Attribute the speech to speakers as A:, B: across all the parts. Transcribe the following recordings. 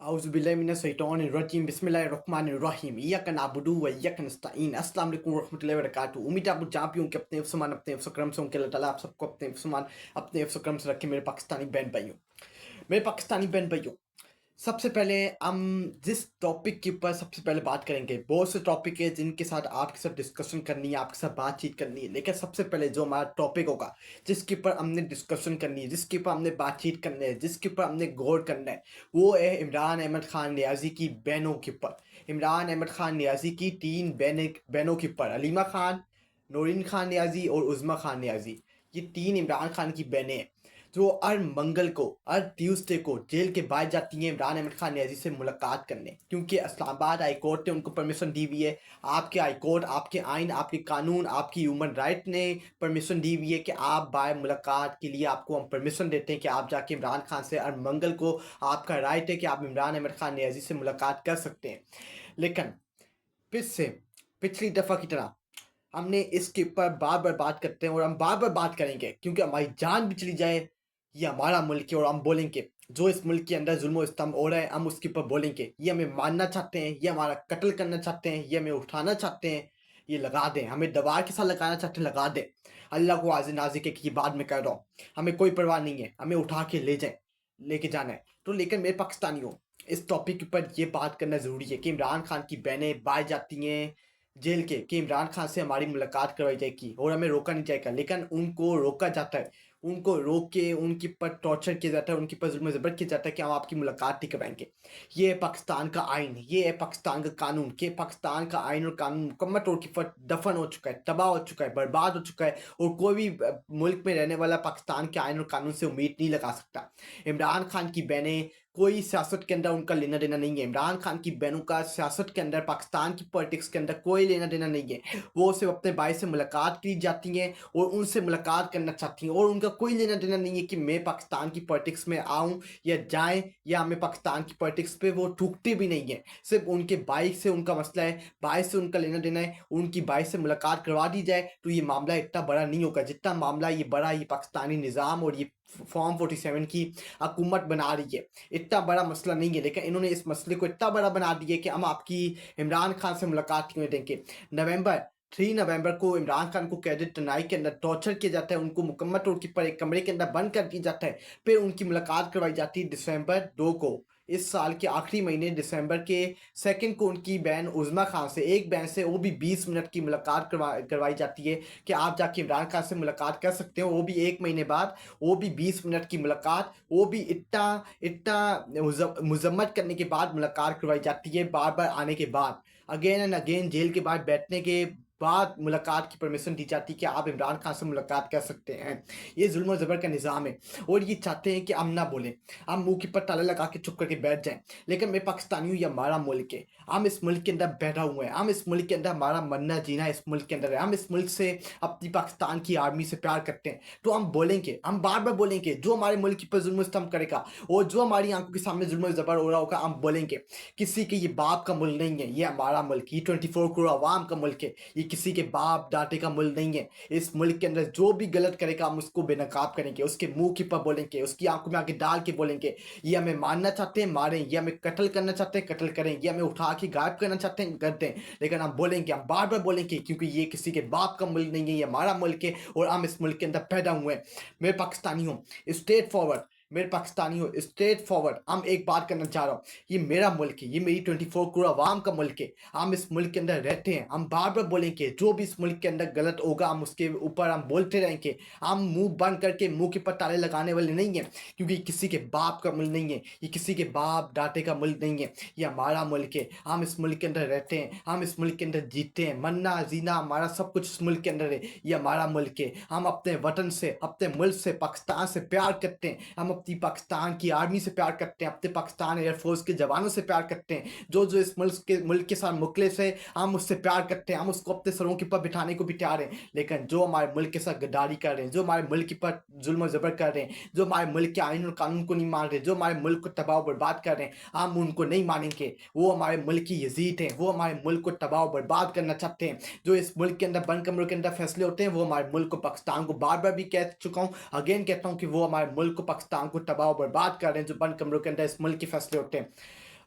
A: औज़ुबिल्लाहिमिनश्शैतानिर्रजीम बिस्मिल्लाहिर्रहमानिर्रहीम इय्याका नअबुदु व इय्याका नस्तईन। अस्सलाम वालेकुम रहमतुल्लाहि व बरकातुहू। उम्मीद है आप लोग जहाँ भी होंगे अपने हिफ्ज़-ओ-मान अपने हिफ्ज़-ओ-करम से होंगे। अल्लाह ताला आप सबको अपने हिफ्ज़-ओ-मान अपने हिफ्ज़-ओ-करम से रखे। मेरे पाकिस्तानी बहन भाइयों, सबसे पहले हम जिस टॉपिक के ऊपर सबसे पहले बात करेंगे, बहुत से टॉपिक है जिनके साथ आपके साथ डिस्कशन करनी है, आपके साथ बातचीत करनी है। लेकिन सबसे पहले जो हमारा टॉपिक होगा, जिसके ऊपर हमने डिस्कशन करनी है, जिसके ऊपर हमने बातचीत करनी है, जिसके ऊपर हमने गौर करना है, वो है इमरान अहमद खान नियाज़ी की बहनों के ऊपर। इमरान अहमद खान नियाज़ी की 3 बहनों के ऊपर, हलीमा खान, नौरीन खान नियाज़ी और उज़्मा खान नियाज़ी। ये 3 इमरान खान की बहनें हैं, जो हर मंगल को, हर ट्यूसडे को जेल के बाहर जाती हैं इमरान अहमद खान नियाज़ी से मुलाकात करने, क्योंकि इस्लामाबाद हाई कोर्ट ने उनको परमिशन दी हुई है। आपके हाई कोर्ट, आपके आइन, आपके कानून, आपकी ह्यूमन राइट ने परमिशन दी हुई है कि आप बाहर मुलाकात के लिए आपको हम परमिशन देते हैं कि आप जाके इमरान खान से हर मंगल को, आपका राइट है कि आप इमरान अहमद खान नियाज़ी से मुलाकात कर सकते हैं। लेकिन फिर से पिछली दफ़ा की तरह हमने इसके ऊपर बार बार बात करते हैं और हम बार बार बात करेंगे, क्योंकि हमारी जान भी चली जाए, ये हमारा मुल्क है और हम बोलेंगे जो इस मुल्क के अंदर जुल्म इस्तेम हो रहा है, हम उसके ऊपर बोलेंगे। ये हमें मानना चाहते हैं, ये हमारा कत्ल करना चाहते हैं, ये हमें उठाना चाहते हैं, ये लगा दें, हमें दीवार के साथ लगाना चाहते हैं, लगा दें। अल्लाह को आज़ नाज़ी के की बाद में कह रहा हूँ, हमें कोई परवाह नहीं है, हमें उठा के ले जाए, लेके जाना है। तो लेकिन मेरे पाकिस्तानियों, इस टॉपिक के ऊपर ये बात करना ज़रूरी है कि इमरान खान की बहनें बाहर जाती हैं जेल के, कि इमरान खान से हमारी मुलाकात करवाई जाएगी और हमें रोका नहीं जाएगा। लेकिन उनको रोका जाता है, उनको रोक के उनके ऊपर टॉर्चर किया जाता है, उनके ऊपर जुल्म ज़बर किया जाता है कि हम आपकी मुलाकात नहीं करवाएंगे। ये है पाकिस्तान का आइन, ये है पाकिस्तान का कानून, कि पाकिस्तान का आइन और कानून मुकम्मल तौर पर दफन हो चुका है, तबाह हो चुका है, बर्बाद हो चुका है, और कोई भी मुल्क में रहने वाला पाकिस्तान के आइन और कानून से उम्मीद नहीं लगा सकता। इमरान खान की बहनें, कोई सियासत के अंदर उनका लेना देना नहीं है। इमरान खान की बहनों का सियासत के अंदर, पाकिस्तान की पॉलिटिक्स के अंदर कोई लेना देना नहीं है। वो सिर्फ अपने भाई से मुलाकात की जाती हैं और उनसे मुलाकात करना चाहती हैं, और उनका कोई लेना देना नहीं है कि मैं पाकिस्तान की पॉलिटिक्स में आऊँ या जाएँ, या हमें पाकिस्तान की पॉलिटिक्स पे वो ठुकते भी नहीं है। सिर्फ उनके भाई से उनका मसला है, भाई से उनका लेना देना है, उनकी भाई से मुलाकात करवा दी जाए तो ये मामला इतना बड़ा नहीं होगा जितना मामला ये बड़ा, ये पाकिस्तानी निज़ाम और ये फॉर्म 47 की हुकूमत बना रही है। इतना बड़ा मसला नहीं है, लेकिन इन्होंने इस मसले को इतना बड़ा बना दिया कि हम आपकी इमरान खान से मुलाकात क्यों देंगे। नवंबर 3 नवंबर को इमरान खान को कैद तनाई के अंदर टॉर्चर किया जाता है, उनको मुकम्मल तौर पर एक कमरे के अंदर बंद कर दिया जाता है। फिर उनकी मुलाकात करवाई जाती है दिसंबर 2 को, इस साल के आखिरी महीने दिसंबर के 2 को उनकी बहन उज़्मा खान से, एक बहन से, वो भी 20 मिनट की मुलाकात करवाई जाती है कि आप जाके इमरान खान से मुलाकात कर सकते हो, वो भी 1 महीने बाद, वो भी 20 मिनट की मुलाकात, वो भी इतना इतना मुजम्मत करने के बाद मुलाकात करवाई जाती है, बार बार आने के बाद, अगेन एंड अगेन जेल के बाहर बैठने के बाद मुलाकात की परमिशन दी जाती है कि आप इमरान खान से मुलाकात कर सकते हैं। ये जुल्म और ज़बर का निज़ाम है, और ये चाहते हैं कि हम ना बोलें, हम मुंह के ऊपर ताला लगा के चुप करके बैठ जाएं। लेकिन मैं पाकिस्तानी हूँ, ये हमारा मुल्क है, हम इस मुल्क के अंदर बैठा हुए हैं, हम इस मुल्क के अंदर, हमारा मरना जीना इस मुल्क के अंदर है, हम इस मुल्क से, अपनी पाकिस्तान की आर्मी से प्यार करते हैं। तो हम बोलेंगे, हम बार बार बोलेंगे, जो हमारे मुल्क पर जुल्म सितम करेगा और जो हमारी आंखों के सामने जुल्म ज़बर हो रहा होगा, हम बोलेंगे। किसी के ये बाप का मुल्क नहीं है, ये हमारा मुल्क, ये 24 करोड़ आवाम का मुल्क है, ये किसी के बाप डाटे का मुल्क नहीं है। इस मुल्क के अंदर जो भी गलत करेगा हम उसको बेनकाब करेंगे, उसके मुंह के ऊपर बोलेंगे, उसकी आंखों में आके डाल के बोलेंगे। ये हमें मारना चाहते हैं, मारें, ये हमें कत्ल करना चाहते हैं, कत्ल करें, ये हमें उठा के गायब करना चाहते हैं, कर दें। लेकिन हम बोलेंगे, हम बार बार बोलेंगे, क्योंकि ये किसी के बाप का मुल्क नहीं है, ये हमारा मुल्क है और हम इस मुल्क के अंदर पैदा हुए हैं। मैं पाकिस्तानी हूँ, स्ट्रेट फॉरवर्ड, मेरे पाकिस्तानी हो, स्ट्रेट फॉरवर्ड हम एक बात करना चाह रहा हूँ, ये मेरा मुल्क है, ये मेरी 24 करोड़ आवाम का मुल्क है, हम इस मुल्क के अंदर रहते हैं। हम बार बार बोलेंगे, जो भी इस मुल्क के अंदर गलत होगा हम उसके ऊपर हम बोलते रहेंगे। हम मुंह बंद करके मुंह के ऊपर ताले लगाने वाले नहीं हैं, क्योंकि किसी के बाप का मुल्क नहीं है, ये किसी के बाप डाटे का मुल्क नहीं है, ये हमारा मुल्क है। हम इस मुल्क के अंदर रहते हैं, हम इस मुल्क के अंदर जीते हैं, मरना जीना हमारा सब कुछ इस मुल्क के अंदर है, ये हमारा मुल्क है। हम अपने वतन से, अपने मुल्क से, पाकिस्तान से प्यार करते हैं, हम अपनी पाकिस्तान की आर्मी से प्यार करते हैं, अपने पाकिस्तान एयरफोर्स के जवानों से प्यार करते हैं, जो जो इस मुल्क के साथ मुखलिस है, हम उससे प्यार करते हैं, हम उसको अपने सरों के ऊपर बिठाने को भी तैयार हैं। लेकिन जो हमारे मुल्क के साथ गद्दारी कर रहे हैं, जो हमारे मुल्क के ऊपर जुल्म ज़बर कर रहे हैं, जो हमारे मुल्क के आइन और कानून को नहीं मान रहे, जो हमारे मुल्क को तबाह बर्बाद कर रहे हैं, हम उनको नहीं मानेंगे। वो हमारे मुल्क की यजीद हैं, वो हमारे मुल्क को तबाह बर्बाद करना चाहते हैं। जो इस मुल्क के अंदर बंद कमरों के अंदर फैसले होते हैं, वो हमारे मुल्क को, पाकिस्तान को बार बार भी कह चुका हूँ, अगेन कहता हूँ कि वो हमारे मुल्क को, पाकिस्तान निज़ाम को तबाह और बर्बाद कर रहे हैं, जो बंद कमरों के अंदर इस मुल्क के फैसले होते हैं।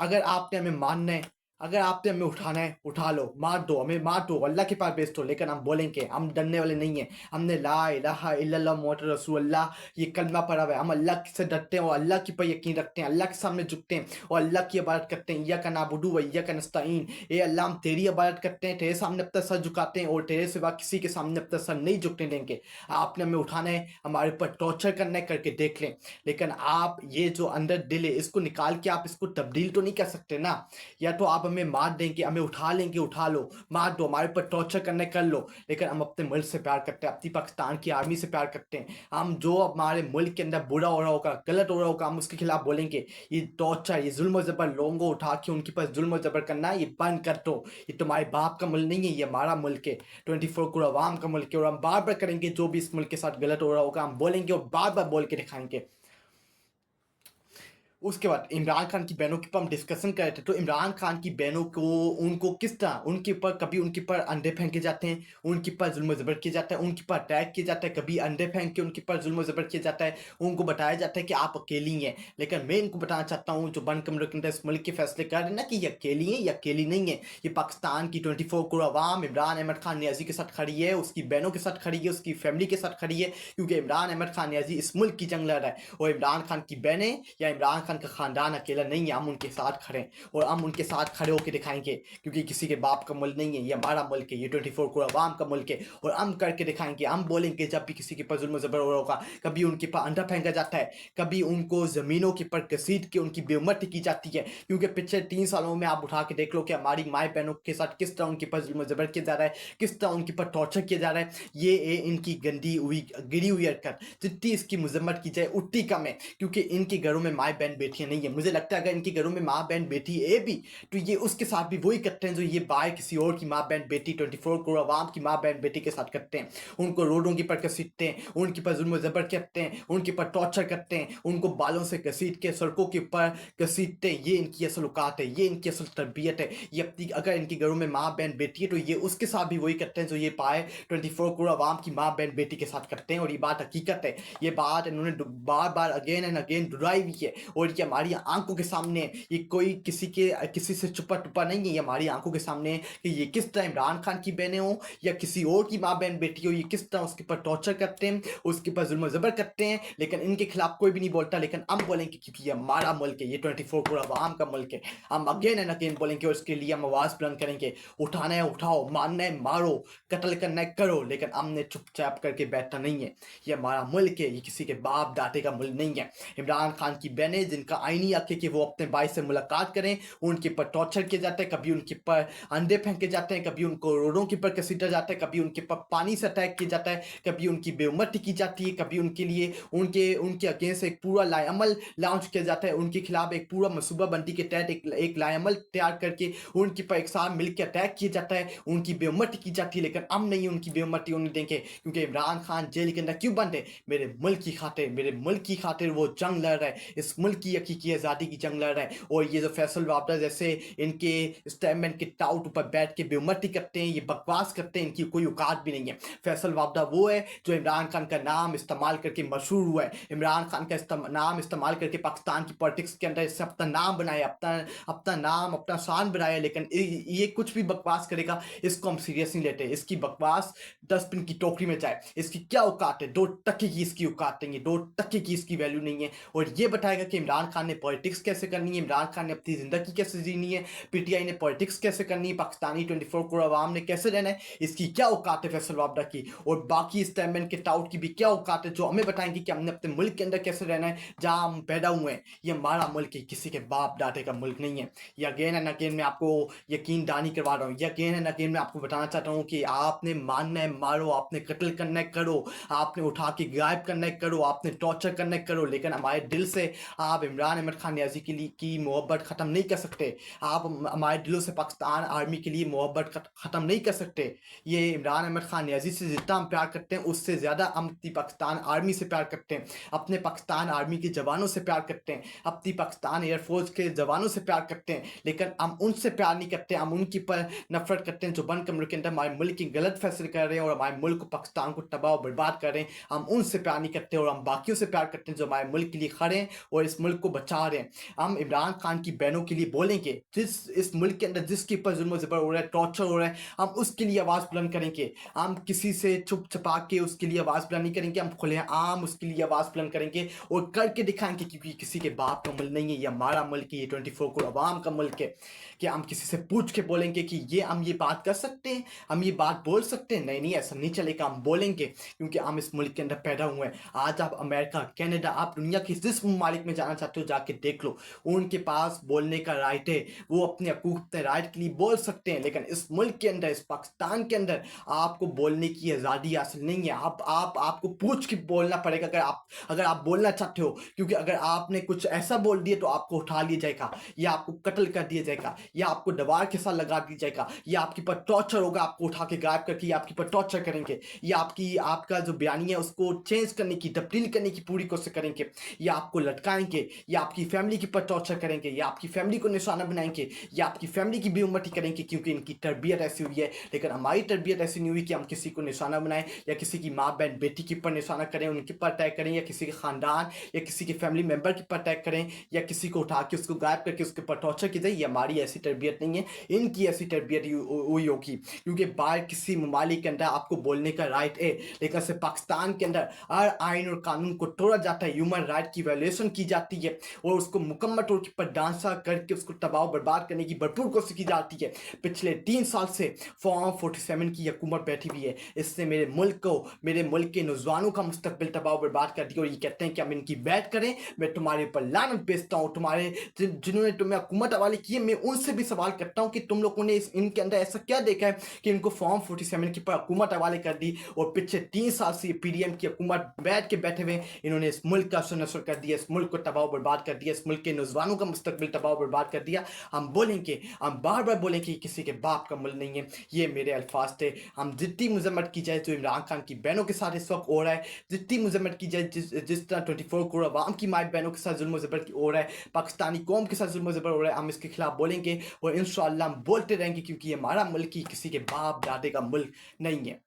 A: अगर आपने हमें मानना है, अगर आपने हमें उठाना है, उठा लो, मार दो, हमें मार दो, अल्लाह के पास भेज दो, लेकिन हम बोलेंगे, हम डरने वाले नहीं हैं। हमने ला इलाहा इल्लल्लाह मुहम्मद रसूलुल्लाह ये कलमा पढ़ा हुआ है। हम अल्लाह से डरते हैं और अल्लाह के पर यकीन रखते हैं, अल्लाह के सामने झुकते हैं और अल्लाह की इबादत करते हैं। इय्याका नअबुदु व इय्याका नस्तईन, ए अल्लाह हम तेरी इबादत करते हैं, तेरे सामने अपना सर झुकाते हैं और तेरे सिवा किसी के सामने अपना सर नहीं झुकने देंगे। आपने हमें उठाना है, हमारे ऊपर टॉर्चर करना है, करके देख लें, लेकिन आप ये जो अंदर दिल है इसको निकाल के आप इसको तब्दील तो नहीं कर सकते ना। या तो आप हमें मार देंगे, हमें उठा लेंगे, उठा लो, मार दो, हमारे ऊपर टॉर्चर करने कर लो, लेकिन हम अपने मुल्क से प्यार करते हैं, अपनी पाकिस्तान की आर्मी से प्यार करते हैं। हम जो हमारे मुल्क के अंदर बुरा हो रहा होगा, गलत हो रहा होगा, हम उसके खिलाफ बोलेंगे। ये टॉर्चर, ये जुल्म जबर, लोगों को उठा के उनके पास जुल्म जबर करना, ये बंद कर दो। ये तुम्हारे बाप का मुल्क नहीं है, ये हमारा मुल्क है, 24 करोड़ आवाम का मुल्क है। और हम बार बार करेंगे जो भी इस मुल्क के साथ गलत हो रहा होगा, हम बोलेंगे और बार बार बोल के दिखाएंगे। उसके बाद इमरान खान की बहनों के ऊपर हम डिस्कशन कर रहे थे, तो इमरान खान की बहनों को, उनको किस तरह उनके ऊपर, कभी उनके ऊपर अंडे फेंके जाते हैं, उनके ऊपर जुल्म ज़बर किया जाता है, उनके ऊपर अटैक किया जाता है, कभी अंडे फेंक के उनके ऊपर जुल्म ज़बर किया जाता है, उनको बताया जाता है कि आप अकेली हैं। लेकिन मैं इनको बताना चाहता हूँ, जो बंद कमरे के अंदर इस मुल्क के फैसले कर रहे हैं ना, कि ये अकेली हैं, ये अकेली नहीं है। ये पाकिस्तान की 24 करोड़ आवाम इमरान अहमद खान नियाजी के साथ खड़ी है, उसकी बहनों के साथ खड़ी है, उसकी फैमिली के साथ खड़ी है, क्योंकि इमरान अहमद खान नियाजी इस मुल्क की जंग लड़ रहा है। और इमरान खान की बहनें या इमरान खान का खानदान अकेला नहीं है, हम उनके साथ खड़े हैं और हम उनके साथ खड़े होकर दिखाएंगे, क्योंकि किसी के बाप का मुल्क नहीं है, ये हमारा मुल्क है, ये 24 करोड़ आवाम का मुल्क है। और हम करके दिखाएंगे, हम बोलेंगे जब भी किसी के ऊपर जुल्म ज़बर हो रहा होगा, कभी उनके ऊपर अंडा फेंका जाता है, कभी उनको ज़मीनों के ऊपर घसीट के उनकी बेउमती की जाती है। क्योंकि पिछले 3 सालों में आप उठा के देख लो कि हमारी माए बहनों के साथ किस तरह उनके ऊपर जुल्म ज़बर किया जा रहा है, किस तरह उनके ऊपर टॉर्चर किया जा रहा है। ये इनकी गंदी हुई गिरी हुई हरकत, जितनी इसकी मजम्मत की जाए उतनी कम है, क्योंकि इनके घरों में माए बहन बेटियां नहीं है। मुझे लगता है अगर इनके घरों में माँ बहन बेटी है भी, तो ये उसके साथ भी वही करते हैं जो ये बाहर किसी और की माँ बहन बेटी, 24 करोड़ आवाम की माँ बहन बेटी के साथ करते हैं। उनको रोडों के ऊपर घसीटते हैं, उनके ऊपर जुल्म ज़बर करते हैं, उनके ऊपर टॉर्चर करते हैं, उनको बालों से घसीट के सड़कों के ऊपर घसीटते हैं। ये इनकी असल औकात है, ये इनकी असल तरबियत है। ये अपनी, अगर इनके घरों में माँ बहन बेटी है, तो ये उसके साथ भी वही करते हैं जो ये पाए 24 करोड़ आवाम की माँ बहन बेटी के साथ करते हैं। और ये बात हकीकत है, ये बात इन्होंने बार बार अगेन एंड अगेन दोहराई हुई है, और ये हमारी आंखों के सामने है। ये कोई किसी से छुपा टुपा नहीं है, ये हमारी आंखों के सामने है कि ये किस तरह इमरान खान की बहनें हो या किसी और की माँ बहन बेटी हो, ये किस तरह उसके ऊपर टॉर्चर करते हैं, उसके ऊपर जुल्म ज़बर करते हैं। लेकिन इनके खिलाफ कोई भी नहीं बोलता, लेकिन हम बोलेंगे क्योंकि ये हमारा मुल्क है, ये 24 करोड़ आवाम का मुल्क है। हम अगेन एंड अगेन बोलेंगे और इसके लिए हम आवाज़ बुलंद करेंगे। उठाना है उठाओ, मारना है मारो, कत्ल करना है करो, लेकिन हमने चुपचाप करके बैठना नहीं है। ये हमारा मुल्क है, ये किसी के बाप दादे का मुल्क नहीं है। इमरान खान की बहनें, जिनका आईनी हक है कि वो अपने भाई से मुलाकात करें, उनके ऊपर टॉर्चर किया जाता है, कभी उनके ऊपर अंडे फेंके जाते हैं, कभी उनको रोडों के ऊपर घसीटा जाता है, कभी उनके ऊपर पानी से अटैक किया जाता है, कभी उनकी बेउमती की जाती है, कभी उनके लिए उनके उनके अगेंस्ट एक पूरा लाएअमल लॉन्च किया जाता है, उनके खिलाफ एक पूरा मनसूबा बंदी के तहत एक लाएअमल तैयार करके उनके ऊपर एक साथ मिलकर अटैक किया जाता है, उनकी बेउमती की जाती है। लेकिन हम नहीं उनकी बेउमती होने देंगे, क्योंकि इमरान खान जेल के अंदर क्यों बंद है? मेरे मुल्क की खातिर, मेरे मुल्क की खातिर वो जंग लड़ रहा है, इस मुल्क की हकीकी आज़ादी की जंग लड़ रहा है। और ये जो फैसल वापडा जैसे इनके स्टेटमेंट के टाउट ऊपर बैठ के बेउमती करते हैं, ये बकवास करते हैं, इनकी कोई औकात भी नहीं है। फैसल वापडा वो है जो इमरान खान का नाम इस्तेमाल करके मशहूर हुआ है, इमरान खान का नाम इस्तेमाल करके पाकिस्तान की पॉलिटिक्स के अंदर इससे अपना नाम बनाया, अपना नाम, अपना शान बनाया। लेकिन ये कुछ भी बकवास करेगा, इसको हम सीरियस नहीं लेते। इसकी बकवास डस्टबिन की टोकरी में जाए। इसकी क्या औकात है? 2 टके की इसकी औकात नहीं है, 2 टके की इसकी वैल्यू नहीं है। और ये बताएगा कि इमरान खान ने पॉलिटिक्स कैसे करनी है, इमरान खान ने अपनी ज़िंदगी कैसे जीनी है, पीटीआई ने पॉलिटिक्स कैसे करनी है, पाकिस्तानी 24 करोड़ आवाम ने कैसे रहना है, इसकी क्या औकात है फैसल वापडा की। और बाकी स्टेटमेंट के टाउट की भी क्या औकात है, जो हमें बताएंगे कि हमने अपने मुल्क के अंदर कैसे रहना है, जहाँ हम पैदा हुए हैं। ये हमारा मुल्क है, किसी के बाप दादे का मुल्क नहीं है। ये अगेन एंड अगेन मैं आपको यकीन दहानी करवा रहा हूँ, ये अगेन एंड अगेन मैं आपको बताना चाहता हूँ कि आपने मारना है मारो, आपने कत्ल करना है करो, आपने उठा के गायब करना है करो, आपने टॉर्चर करना है करो, लेकिन हमारे दिल से आप इमरान अहमद खान नियाज़ी के लिए की मोहब्बत ख़त्म नहीं कर सकते। आप हमारे दिलों से पाकिस्तान आर्मी के लिए मोहब्बत ख़त्म नहीं कर सकते। ये इमरान अहमद खान नियाज़ी से जितना हम प्यार करते हैं, उससे ज़्यादा हम अपनी पाकिस्तान आर्मी से प्यार करते हैं, अपने पाकिस्तान आर्मी के जवानों से प्यार करते हैं, अपनी पाकिस्तान एयरफोर्स के जवानों से प्यार करते हैं। लेकिन हम उनसे प्यार नहीं करते, हम उनकी पर नफरत करते हैं जो बन के मुल्क के अंदर हमारे मुल्क की गलत फैसले कर रहे हैं और हमारे मुल्क को, पाकिस्तान को तबाह और बर्बाद कर रहे हैं। हम उनसे प्यार नहीं करते और हम बाकियों से प्यार करते हैं जो हमारे मुल्क के लिए खड़े हैं और इस मुल्क को बचा रहे हैं। हम इमरान खान की बहनों के लिए बोलेंगे, जिस इस मुल्क के अंदर जिसके ऊपर जुल्म ज़बर हो रहा है, टॉर्चर हो रहा है, हम उसके लिए आवाज़ बुलंद करेंगे। हम किसी से चुप छुपा के उसके लिए आवाज़ बुलंद नहीं करेंगे, हम खुलेआम उसके लिए आवाज़ बुलंद करेंगे और करके दिखाएंगे, क्योंकि किसी के बाप का मुल्क नहीं है, ये हमारा मुल्क है, ये 24 करोड़ अवाम का मुल्क है। कि हम किसी से पूछ के बोलेंगे कि ये हम ये बात कर सकते हैं, हम ये बात बोल सकते हैं? नहीं नहीं, ऐसा नहीं चलेगा। हम बोलेंगे क्योंकि हम इस मुल्क के अंदर पैदा हुए हैं। आज आप अमेरिका, कनाडा, आप दुनिया के जिस ममालिक में जाना चाहते हो जाके देख लो, उनके पास बोलने का राइट है, वो अपने हकूक, अपने राइट के लिए बोल सकते हैं। लेकिन इस मुल्क के अंदर, इस पाकिस्तान के अंदर आपको बोलने की आज़ादी हासिल नहीं है। आपको पूछ के बोलना पड़ेगा अगर आप बोलना चाहते हो, क्योंकि अगर आपने कुछ ऐसा बोल दिया तो आपको उठा लिया जाएगा, या आपको कत्ल कर दिया जाएगा, या आपको दीवार के साथ लगा दिया जाएगा, या आपके पर टॉर्चर होगा, आपको उठा के गायब करके आपके पर टॉर्चर करेंगे, या आपका जो बयानी है उसको चेंज करने की, तब्दील करने की पूरी कोशिश करेंगे, या आपको लटकाएंगे, या आपकी फैमिली के पर टॉर्चर करेंगे, या आपकी फैमिली को निशाना बनाएंगे, या आपकी फैमिली की बेउम्मती करेंगे, क्योंकि इनकी तरबियत ऐसी हुई है। लेकिन हमारी तरबियत ऐसी नहीं हुई कि हम किसी को निशाना बनाएं, या किसी की माँ बहन बेटी के ऊपर निशाना करें, उनके ऊपर अटैक करें, या किसी के खानदान या किसी के फैमिली मेंबर के ऊपर अटैक करें, या किसी को उठा के उसको गायब करके उसके ऊपर टॉर्चर की जाए। ये हमारी ऐसी तरबियत नहीं है, इनकी ऐसी तरबियत हुई होगी। क्योंकि बाहर किसी ममालिक के अंदर आपको बोलने का राइट है, लेकिन सिर्फ पाकिस्तान के अंदर हर आइन और कानून को तोड़ा जाता है, ह्यूमन राइट की वायलेशन की जाती है और उसको मुकम्मल तौर पर डांसा करके उसको तबाह बर्बाद करने की भरपूर कोशिश की जाती है। पिछले 3 साल से फॉर्म 47 की हुकूमत बैठी हुई है। इससे मेरे मुल्क को, मेरे मुल्क के नौजवानों का मुस्तकबिल तबाह बर्बाद कर दिया और ये कहते हैं कि हम इनकी बैठ करें। मैं तुम्हारे ऊपर लानत भेजता हूँ, तुम्हारे जिन्होंने तुम्हें हुकूमत हवाले की है, मैं उनसे भी सवाल करता हूँ कि तुम लोगों ने इनके अंदर ऐसा क्या देखा है कि इनको फॉर्म 47 के ऊपर हुकूमत हवाले कर दी और पिछले 3 साल से पीडीएम की हुकूमत बैठ के बैठे हुए इन्होंने इस मुल्क का नशर कर दिया, इस मुल्क को तबाह बर्बाद कर दिया, इस मुल्क के नौजवानों का मुस्तकबिल तबाह बर्बाद कर दिया। हम बोलेंगे, हम बार बार बोलेंगे कि किसी के बाप का मुल्क नहीं है। ये मेरे अल्फाज थे। हम जितनी मजम्मत की जाए जो इमरान खान की बहनों के साथ इस वक्त हो रहा है, जितनी मजम्मत की जाए जिस तरह 24 करोड़ अवाम की माए बहनों के साथ जुल्म ज़बर हो रहा है, पाकिस्तानी कौम के साथ जुल्म ज़बर हो रहा है, हम इसके खिलाफ बोलेंगे और इंशाअल्लाह हम बोलते रहेंगे, क्योंकि ये हमारा मुल्क ही किसी के बाप दादे का मुल्क नहीं है।